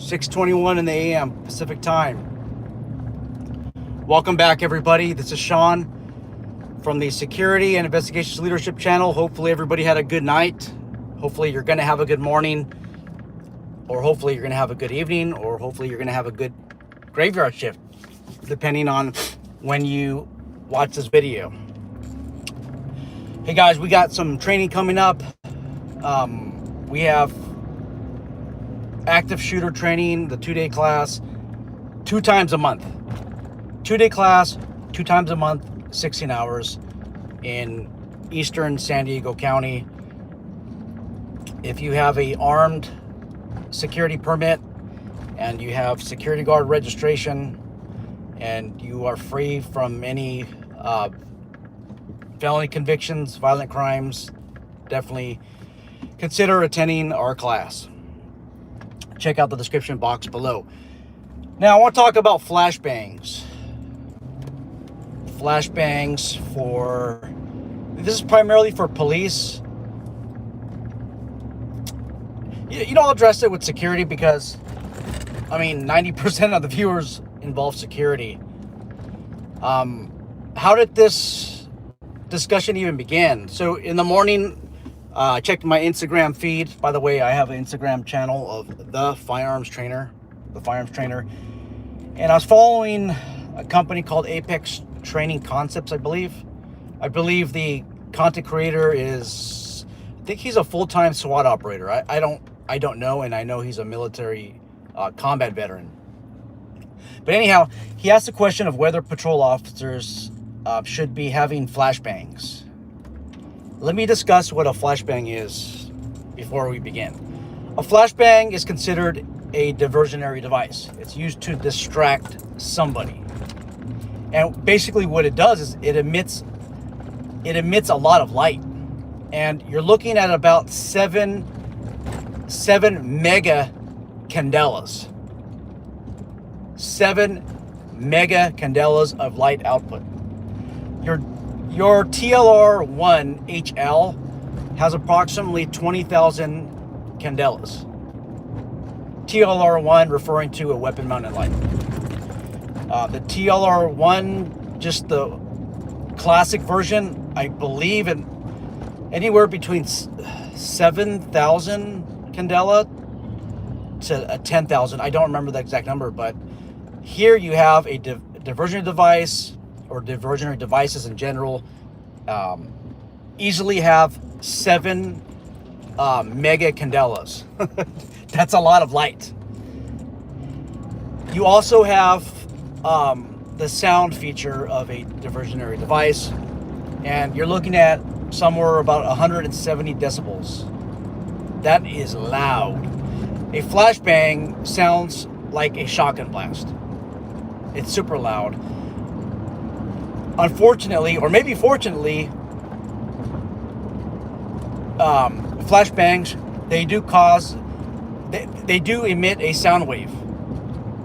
6:21 in the a.m. Pacific time. Welcome back, everybody. This is Sean from the Security and Investigations Leadership channel. Hopefully everybody had a good night. Hopefully you're going to have a good morning, or hopefully you're going to have a good evening, or hopefully you're going to have a good graveyard shift, depending on when you watch this video. Hey guys, we got some training coming up. We have active shooter training, the 2-day class, 2 times a month. 2-day class, 2 times a month, 16 hours in eastern San Diego County. If you have a armed security permit and you have security guard registration and you are free from any felony convictions, violent crimes, definitely consider attending our class. Check out the description box below. Now I want to talk about flashbangs. Flashbangs this is primarily for police. I'll address it with security because, 90% of the viewers involve security. How did this discussion even begin? So in the morning, I checked my Instagram feed. By the way, I have an Instagram channel of the Firearms Trainer, and I was following a company called Apex Training Concepts, I believe. I believe the content creator I think he's a full-time SWAT operator. I don't know, and I know he's a military combat veteran. But anyhow, he asked the question of whether patrol officers should be having flashbangs. Let me discuss what a flashbang is before we begin. A flashbang is considered a diversionary device. It's used to distract somebody. And basically what it does is it emits a lot of light. And you're looking at about 7 mega candelas. 7 mega candelas of light output. Your TLR-1 HL has approximately 20,000 candelas. TLR-1 referring to a weapon-mounted light. The TLR-1, just the classic version, I believe in anywhere between 7,000 candela to 10,000. I don't remember the exact number, but here you have a diversionary device, or diversionary devices in general, easily have 7 mega candelas. That's a lot of light. You also have the sound feature of a diversionary device, and you're looking at somewhere about 170 decibels. That is loud. A flashbang sounds like a shotgun blast. It's super loud. Unfortunately, or maybe fortunately, flashbangs, they do emit a sound wave,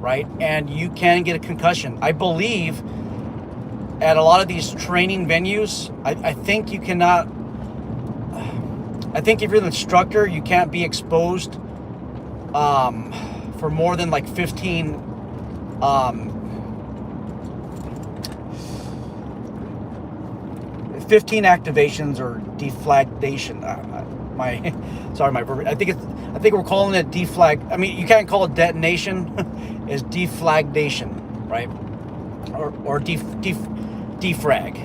right? And you can get a concussion. I believe at a lot of these training venues, I think you cannot, I think if you're the instructor, you can't be exposed for more than like 15 activations or deflagration. I think we're calling it deflag. You can't call it detonation. It's deflagration, right? Or defrag.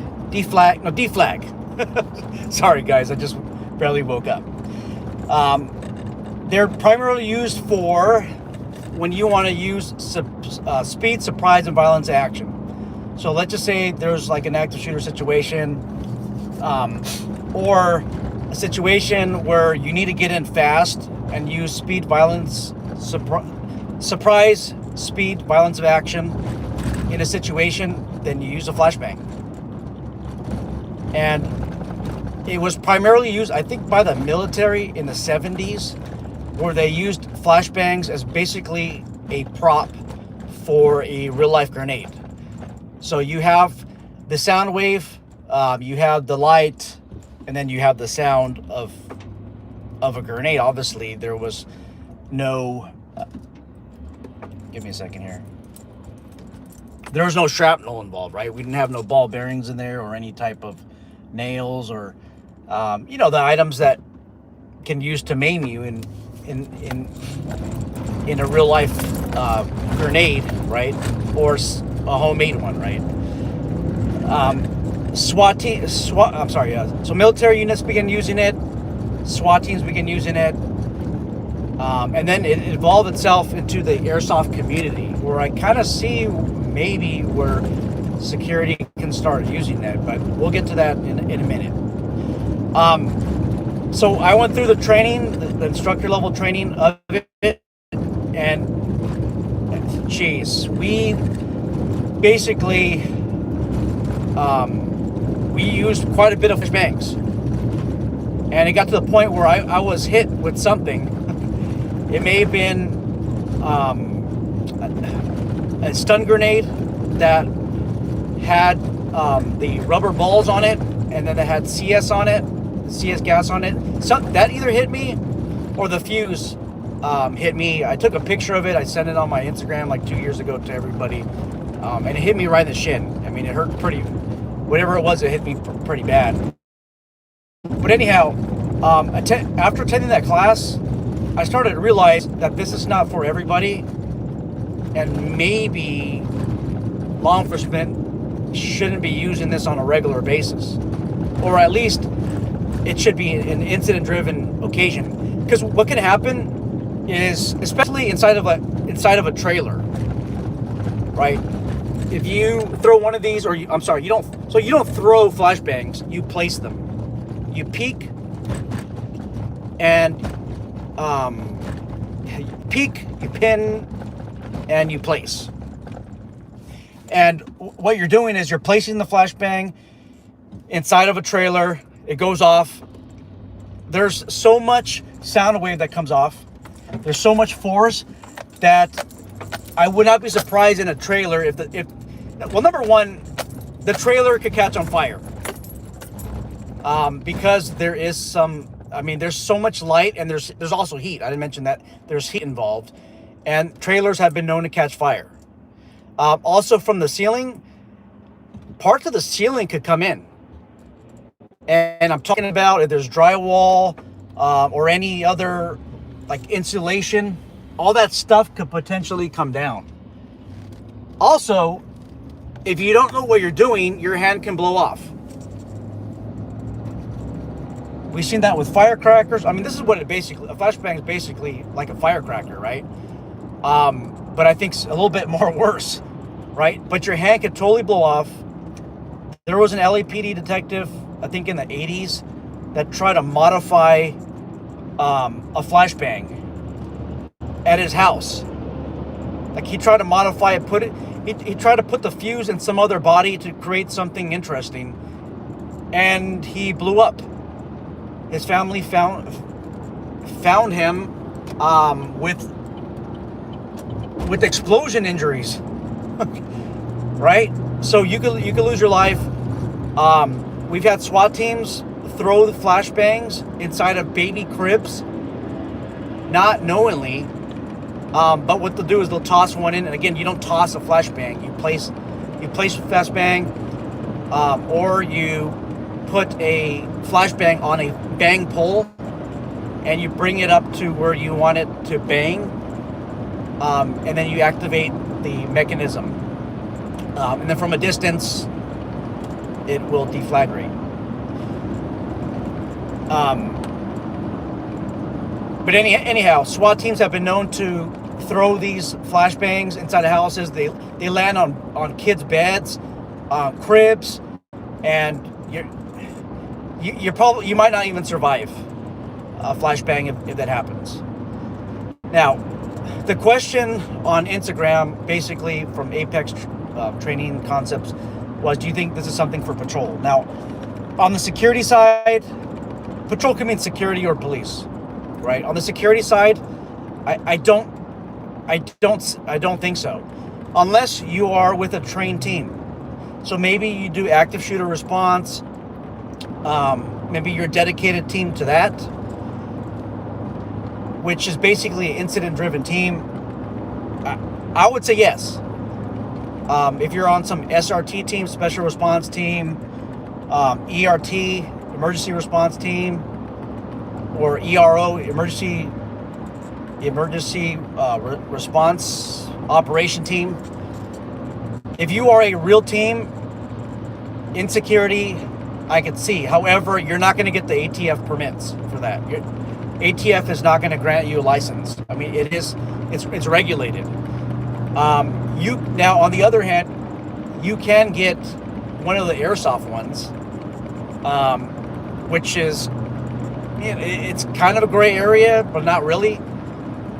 Sorry guys, I just barely woke up. They're primarily used for when you want to use speed, surprise, and violence action. So let's just say there's like an active shooter situation, or a situation where you need to get in fast and use speed, violence, surprise, speed, violence of action in a situation, then you use a flashbang. And it was primarily used, I think, by the military in the 70s, where they used flashbangs as basically a prop for a real-life grenade. So you have the sound wave, you have the light, and then you have the sound of a grenade. Obviously, there was no Give me a second here. There was no shrapnel involved, right? We didn't have no ball bearings in there or any type of nails or, the items that can use to maim you in a real life grenade, right? Or a homemade one, right? So military units began using it. SWAT teams began using it. And then it evolved itself into the airsoft community, where I kind of see maybe where security can start using that, but we'll get to that in a minute. So I went through the training, the instructor level training of it, and geez, we basically we used quite a bit of flashbangs, and it got to the point where I was hit with something. It may have been a stun grenade that had the rubber balls on it, and then it had CS on it, CS gas on it. So that either hit me or the fuse hit me. I took a picture of it. I sent it on my Instagram like 2 years ago to everybody, and it hit me right in the shin. I mean, it hurt pretty. Whatever it was, it hit me pretty bad. But anyhow, after attending that class, I started to realize that this is not for everybody, and maybe law enforcement shouldn't be using this on a regular basis, or at least it should be an incident-driven occasion. Because what can happen is, especially inside of a trailer, right? If you throw one of these, you don't throw flashbangs. You place them. You peek, and you pin, and you place. And what you're doing is you're placing the flashbang inside of a trailer. It goes off. There's so much sound wave that comes off. There's so much force that I would not be surprised in a trailer number one, the trailer could catch on fire. Because there's so much light, and there's also heat. I didn't mention that there's heat involved, and trailers have been known to catch fire. Also from the ceiling, parts of the ceiling could come in. And I'm talking about if there's drywall or any other like insulation, all that stuff could potentially come down. Also, if you don't know what you're doing, your hand can blow off. We've seen that with firecrackers. I mean, this is what a flashbang is basically like a firecracker, right? But I think it's a little bit more worse, right? But your hand could totally blow off. There was an LAPD detective, I think in the 80s, that tried to modify a flashbang at his house. Like he tried to modify it, he tried to put the fuse in some other body to create something interesting, and he blew up. His family found him with explosion injuries, right? So you could lose your life. We've had SWAT teams throw the flashbangs inside of baby cribs, not knowingly. But what they'll do is they'll toss one in, and again, you don't toss a flashbang. You place a flashbang, or you put a flashbang on a bang pole, and you bring it up to where you want it to bang, and then you activate the mechanism, and then from a distance, it will deflagrate. But anyhow, SWAT teams have been known to throw these flashbangs inside of houses. They land on kids' beds, cribs, and you might not even survive a flashbang if that happens. Now, the question on Instagram, basically from Apex Training Concepts, was, do you think this is something for patrol? Now, on the security side, patrol can mean security or police, right? On the security side, I don't think so, unless you are with a trained team. So maybe you do active shooter response. Maybe you're a dedicated team to that, which is basically an incident-driven team. I would say yes. If you're on some SRT team, special response team, ERT, emergency response team, or ERO, emergency response operation team. If you are a real team in security, I could see. However, you're not going to get the ATF permits for that. ATF is not going to grant you a license. I mean, it's regulated. You now, on the other hand, you can get one of the airsoft ones, which is, it's kind of a gray area, but not really.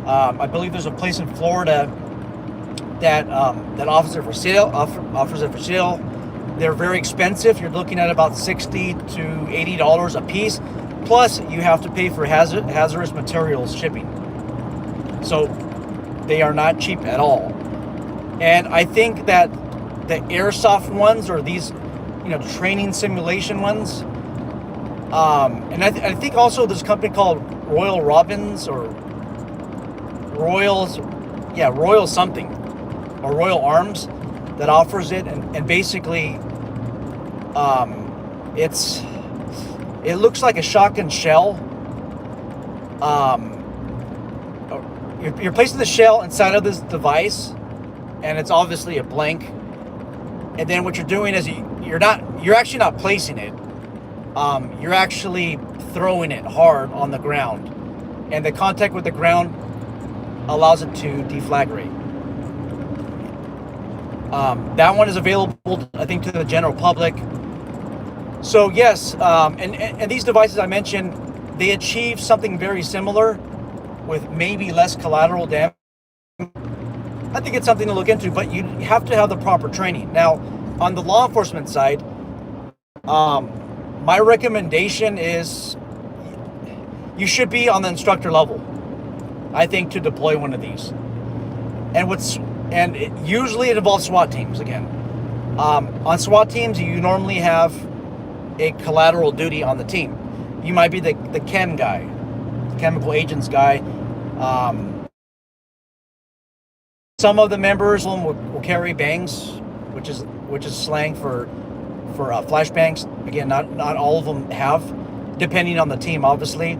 I believe there's a place in Florida that offers it for sale. They're very expensive. You're looking at about $60 to $80 a piece. Plus, you have to pay for hazardous materials shipping. So they are not cheap at all. And I think that the airsoft ones, or these, training simulation ones, and I think also this company called Royal Robbins or Royal something, or Royal Arms, that offers it, and basically, it looks like a shotgun shell. You're placing the shell inside of this device, and it's obviously a blank. And then what you're doing is you're actually not placing it. You're actually throwing it hard on the ground, and the contact with the ground allows it to deflagrate. That one is available, I think, to the general public. So yes, and these devices I mentioned, they achieve something very similar with maybe less collateral damage. I think it's something to look into, but you have to have the proper training. Now, on the law enforcement side, my recommendation is you should be on the instructor level, I think, to deploy one of these. And usually it involves SWAT teams again. On SWAT teams, you normally have a collateral duty on the team. You might be the chem guy, the chemical agents guy. Some of the members will carry bangs, which is slang for flashbangs. Again, not all of them have, depending on the team, obviously.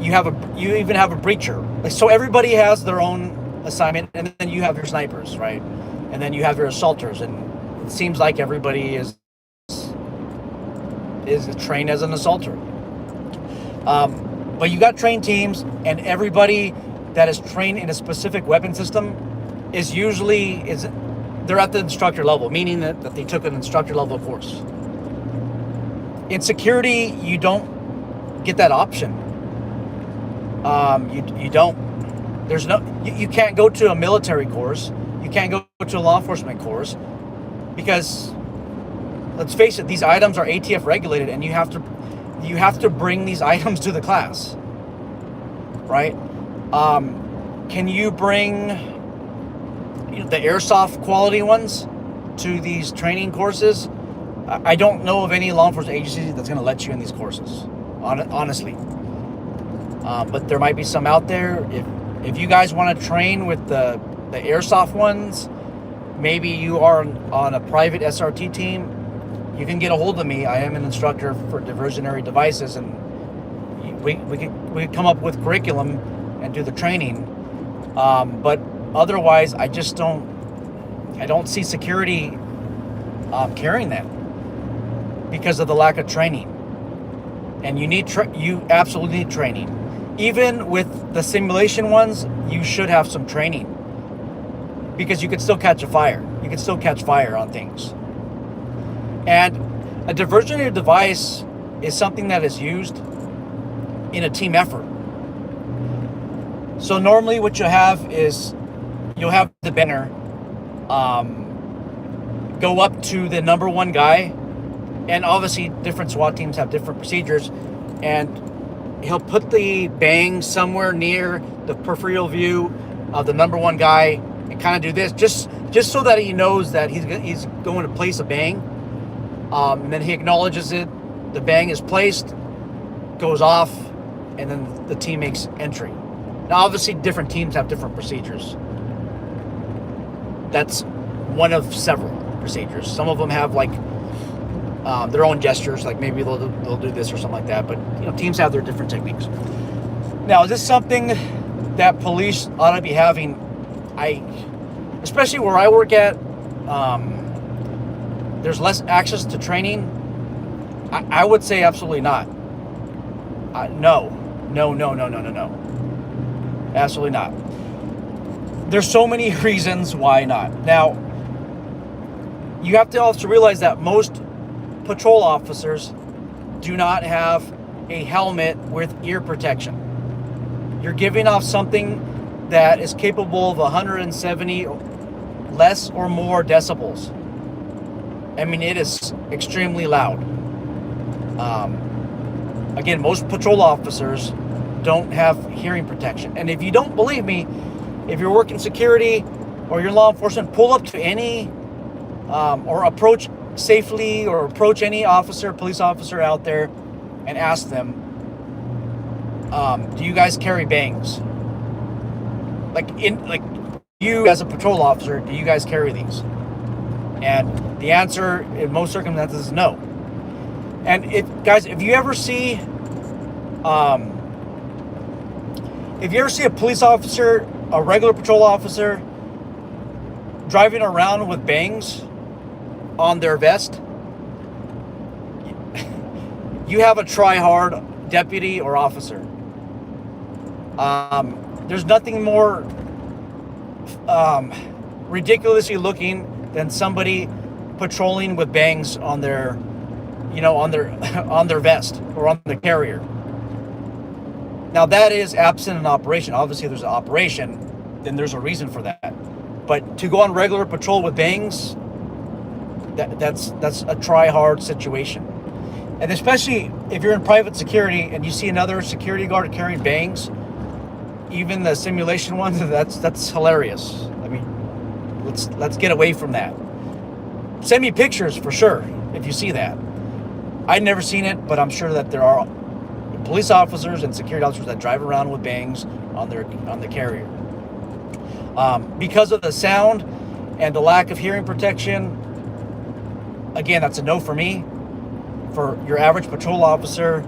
You even have a breacher. So everybody has their own assignment, and then you have your snipers, right? And then you have your assaulters, and it seems like everybody is trained as an assaulter. But you got trained teams, and everybody that is trained in a specific weapon system they're at the instructor level, meaning that they took an instructor level course. In security, you don't get that option. You don't. There's no. You can't go to a military course. You can't go to a law enforcement course, because, let's face it, these items are ATF regulated, and you have to bring these items to the class, right? Can you bring the airsoft quality ones to these training courses? I don't know of any law enforcement agency that's going to let you in these courses, honestly. But there might be some out there. If you guys want to train with the airsoft ones, maybe you are on a private SRT team, you can get a hold of me. I am an instructor for diversionary devices, and we could come up with curriculum and do the training. But otherwise, I don't see security carrying that because of the lack of training. And you absolutely need training. Even with the simulation ones, you should have some training, because you could still catch a fire. You can still catch fire on things. And a diversionary device is something that is used in a team effort. So normally what you'll have is you'll have the banner go up to the number one guy, and obviously different SWAT teams have different procedures, and he'll put the bang somewhere near the peripheral view of the number one guy and kind of do this just so that he knows that he's going to place a bang. And then he acknowledges it, the bang is placed, goes off, and then the team makes entry. Now, obviously, different teams have different procedures. That's one of several procedures. Some of them have like their own gestures, like maybe they'll do this or something like that. But teams have their different techniques. Now, is this something that police ought to be having? Especially where I work at, there's less access to training. I would say absolutely not. No, absolutely not. There's so many reasons why not. Now, you have to also realize that most patrol officers do not have a helmet with ear protection. You're giving off something that is capable of 170 less or more decibels. I mean, it is extremely loud. Again, most patrol officers don't have hearing protection. And if you don't believe me, if you're working security or you're law enforcement, pull up to any or approach safely or approach any officer, police officer out there and ask them, do you guys carry bangs? Like you as a patrol officer, do you guys carry these? And the answer in most circumstances is no. And guys, if you ever see a police officer, a regular patrol officer, driving around with bangs on their vest, you have a try-hard deputy or officer. There's nothing more ridiculously looking than somebody patrolling with bangs on their on their vest or on the carrier. Now, that is absent an operation. Obviously, there's an operation, then there's a reason for that. But to go on regular patrol with bangs, that's a try-hard situation. And especially if you're in private security and you see another security guard carrying bangs, even the simulation ones, that's hilarious. I mean, let's get away from that. Send me pictures for sure if you see that. I've never seen it, but I'm sure that there are police officers and security officers that drive around with bangs on the carrier. Because of the sound and the lack of hearing protection, again, that's a no for me, for your average patrol officer.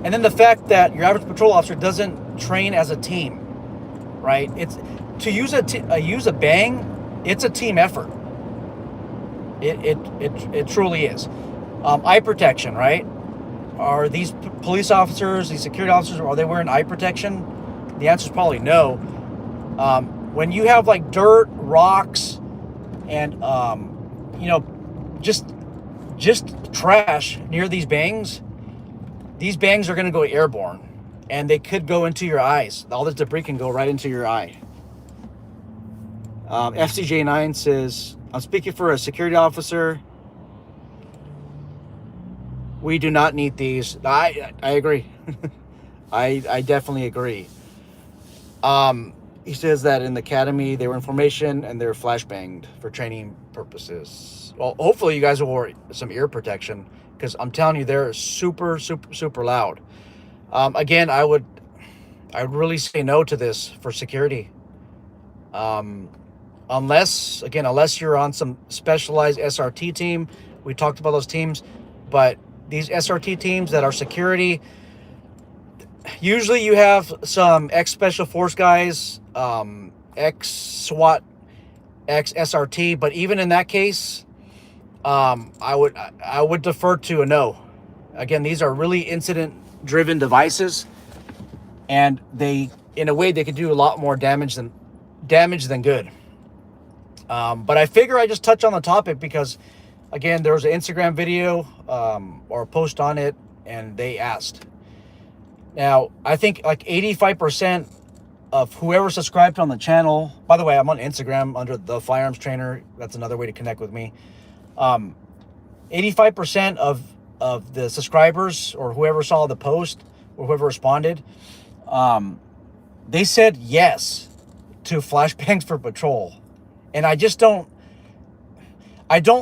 And then the fact that your average patrol officer doesn't train as a team, right? It's to use a bang. It's a team effort. It truly is. Eye protection, right? Are these police officers, these security officers, are they wearing eye protection? The answer is probably no. When you have like dirt, rocks, and just trash near these bangs are going to go airborne, and they could go into your eyes. All this debris can go right into your eye. FCJ9 says, I'm speaking for a security officer. We do not need these. I agree. I definitely agree. He says that in the academy they were in formation and they're flashbanged for training purposes. Well, hopefully you guys will wear some ear protection, because I'm telling you, they're super, super, super loud. Again, I would really say no to this for security. Unless you're on some specialized SRT team. We talked about those teams, but these SRT teams that are security, usually you have some ex-special force guys, ex-SWAT, ex-SRT, but even in that case, I would defer to a no. Again, these are really incident-driven devices, and in a way, they could do a lot more damage than good. But I figure I just touch on the topic because, again, there was an Instagram video or a post on it, and they asked. Now, I think like 85% of whoever subscribed on the channel, by the way, I'm on Instagram under the Firearms Trainer. That's another way to connect with me. 85% of the subscribers or whoever saw the post or whoever responded, they said yes to flashbangs for patrol. And I don't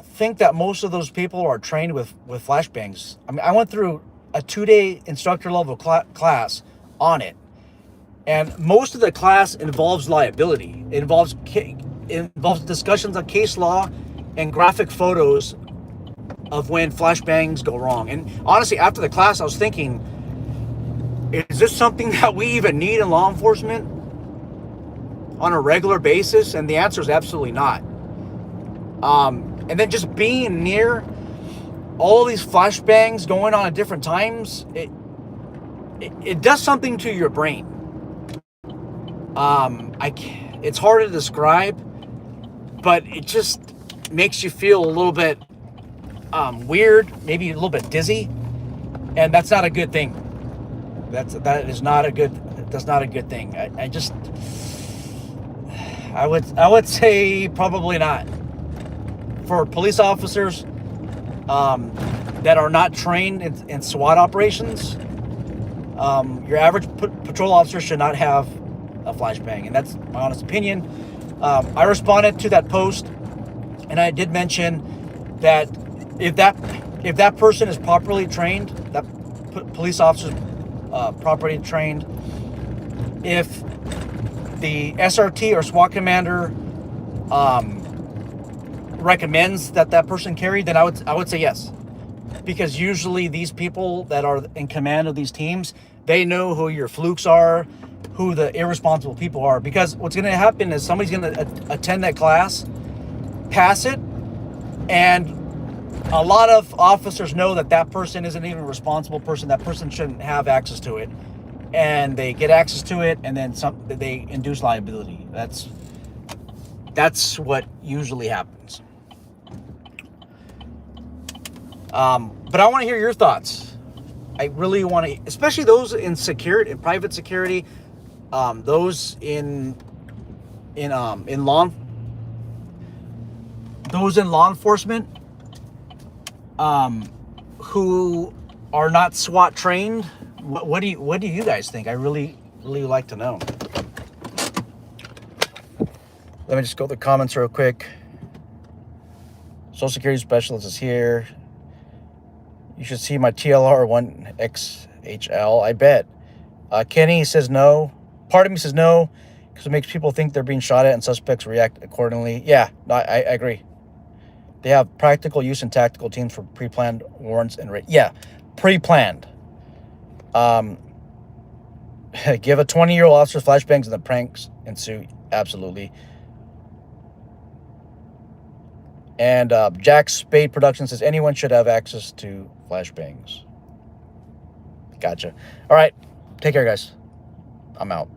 think that most of those people are trained with flashbangs. I mean, I went through a 2-day instructor level class on it. And most of the class involves liability. It involves discussions on case law and graphic photos of when flashbangs go wrong. And honestly, after the class, I was thinking, is this something that we even need in law enforcement on a regular basis? And the answer is absolutely not. And then just being near all these flashbangs going on at different times, it does something to your brain. It's hard to describe, but it just makes you feel a little bit weird, maybe a little bit dizzy, and that's not a good thing. That's not a good thing. I would say probably not. For police officers that are not trained in SWAT operations, your average patrol officer should not have a flashbang, and that's my honest opinion. I responded to that post, and I did mention that if that person is properly trained, that police officer is properly trained, if the SRT or SWAT commander recommends that person carry, then I would say yes, because usually these people that are in command of these teams, they know who your flukes are, who the irresponsible people are. Because what's going to happen is somebody's going to attend that class, pass it, and a lot of officers know that person isn't even a responsible person. That person shouldn't have access to it, and they get access to it, and then they induce liability. That's what usually happens. But I want to hear your thoughts. I really want to, especially those in security, in private security, those in law enforcement, who are not SWAT trained. What do you guys think? I really like to know. Let me just go to the comments real quick. Social Security Specialist is here. You should see my TLR 1XHL. I bet. Kenny says no. Part of me says no, because it makes people think they're being shot at and suspects react accordingly. Yeah, I agree. They have practical use and tactical teams for pre-planned warrants and yeah, pre-planned. Give a 20-year-old officer flashbangs and the pranks ensue. Absolutely. And Jack Spade Productions says anyone should have access to flashbangs. Gotcha. All right. Take care, guys. I'm out.